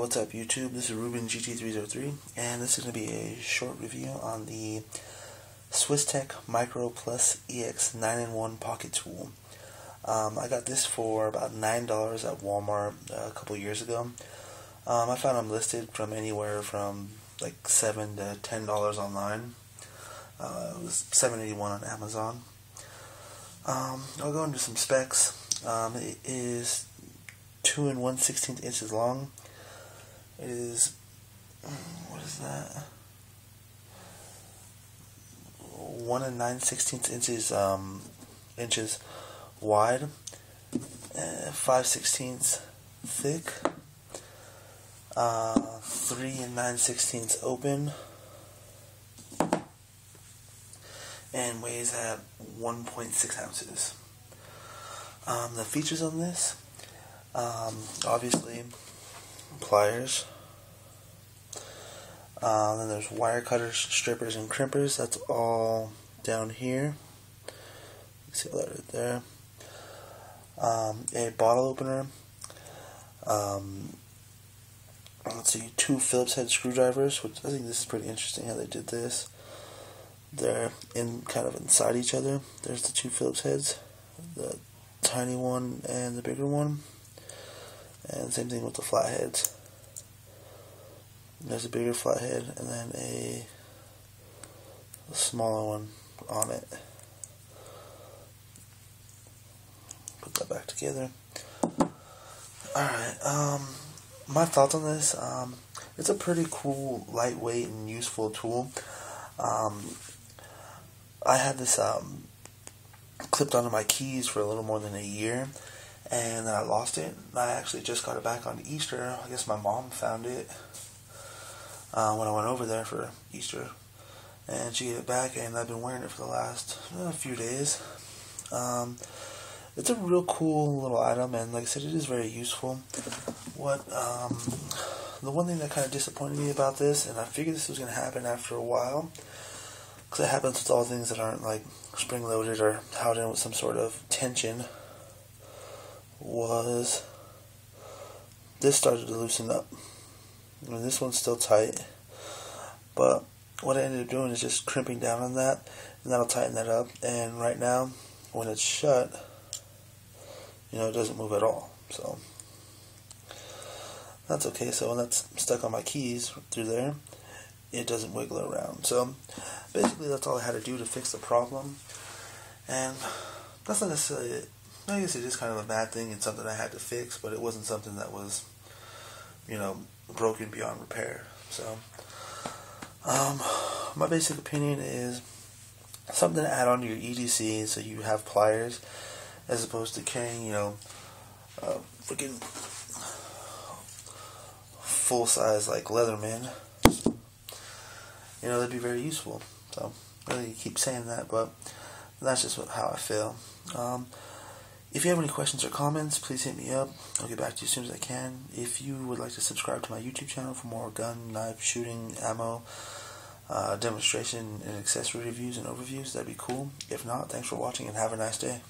What's up YouTube, this is Ruben GT303 and this is going to be a short review on the SwissTech Micro Plus EX 9-in-1 Pocket Tool. I got this for about $9 at Walmart a couple years ago. I found them listed from anywhere from like $7 to $10 online. It was $7.81 on Amazon. I'll go into some specs. It is 2 1/16 inches long. It is, what is that? 1 9/16 inches wide, 5/16 thick, 3 9/16 open, and weighs at 1.6 ounces. The features on this, obviously pliers, then there's wire cutters, strippers, and crimpers. That's all down here. You can see all that right there. A bottle opener. Let's see, 2 Phillips head screwdrivers, which I think this is pretty interesting how they did this. They're kind of inside each other. There's the 2 Phillips heads, the tiny one and the bigger one. And same thing with the flatheads. There's a bigger flathead and then a smaller one on it. Put that back together. Alright, my thoughts on this, it's a pretty cool, lightweight, and useful tool. I had this clipped onto my keys for a little more than a year, and then I lost it. I actually just got it back on Easter. I guess my mom found it when I went over there for Easter, and she gave it back, and I've been wearing it for the last few days. It's a real cool little item, and like I said, it is very useful. The one thing that kind of disappointed me about this, and I figured this was going to happen after a while, because it happens with all things that aren't like spring-loaded or held in with some sort of tension, was this started to loosen up. I mean, this one's still tight, but what I ended up doing is just crimping down on that, and that'll tighten that up. And right now, when it's shut, it doesn't move at all. So that's okay. So when that's stuck on my keys through there, it doesn't wiggle around. So basically, that's all I had to do to fix the problem. And that's not necessarily it. I guess it is kind of a bad thing and something I had to fix, but it wasn't something that was, broken beyond repair. So, my basic opinion is something to add on to your EDC so you have pliers, as opposed to carrying, freaking full-size, like, Leatherman. That'd be very useful. So, really keep saying that, but that's just how I feel. If you have any questions or comments, please hit me up. I'll get back to you as soon as I can. If you would like to subscribe to my YouTube channel for more gun, knife, shooting, ammo, demonstration, and accessory reviews and overviews, that'd be cool. If not, thanks for watching and have a nice day.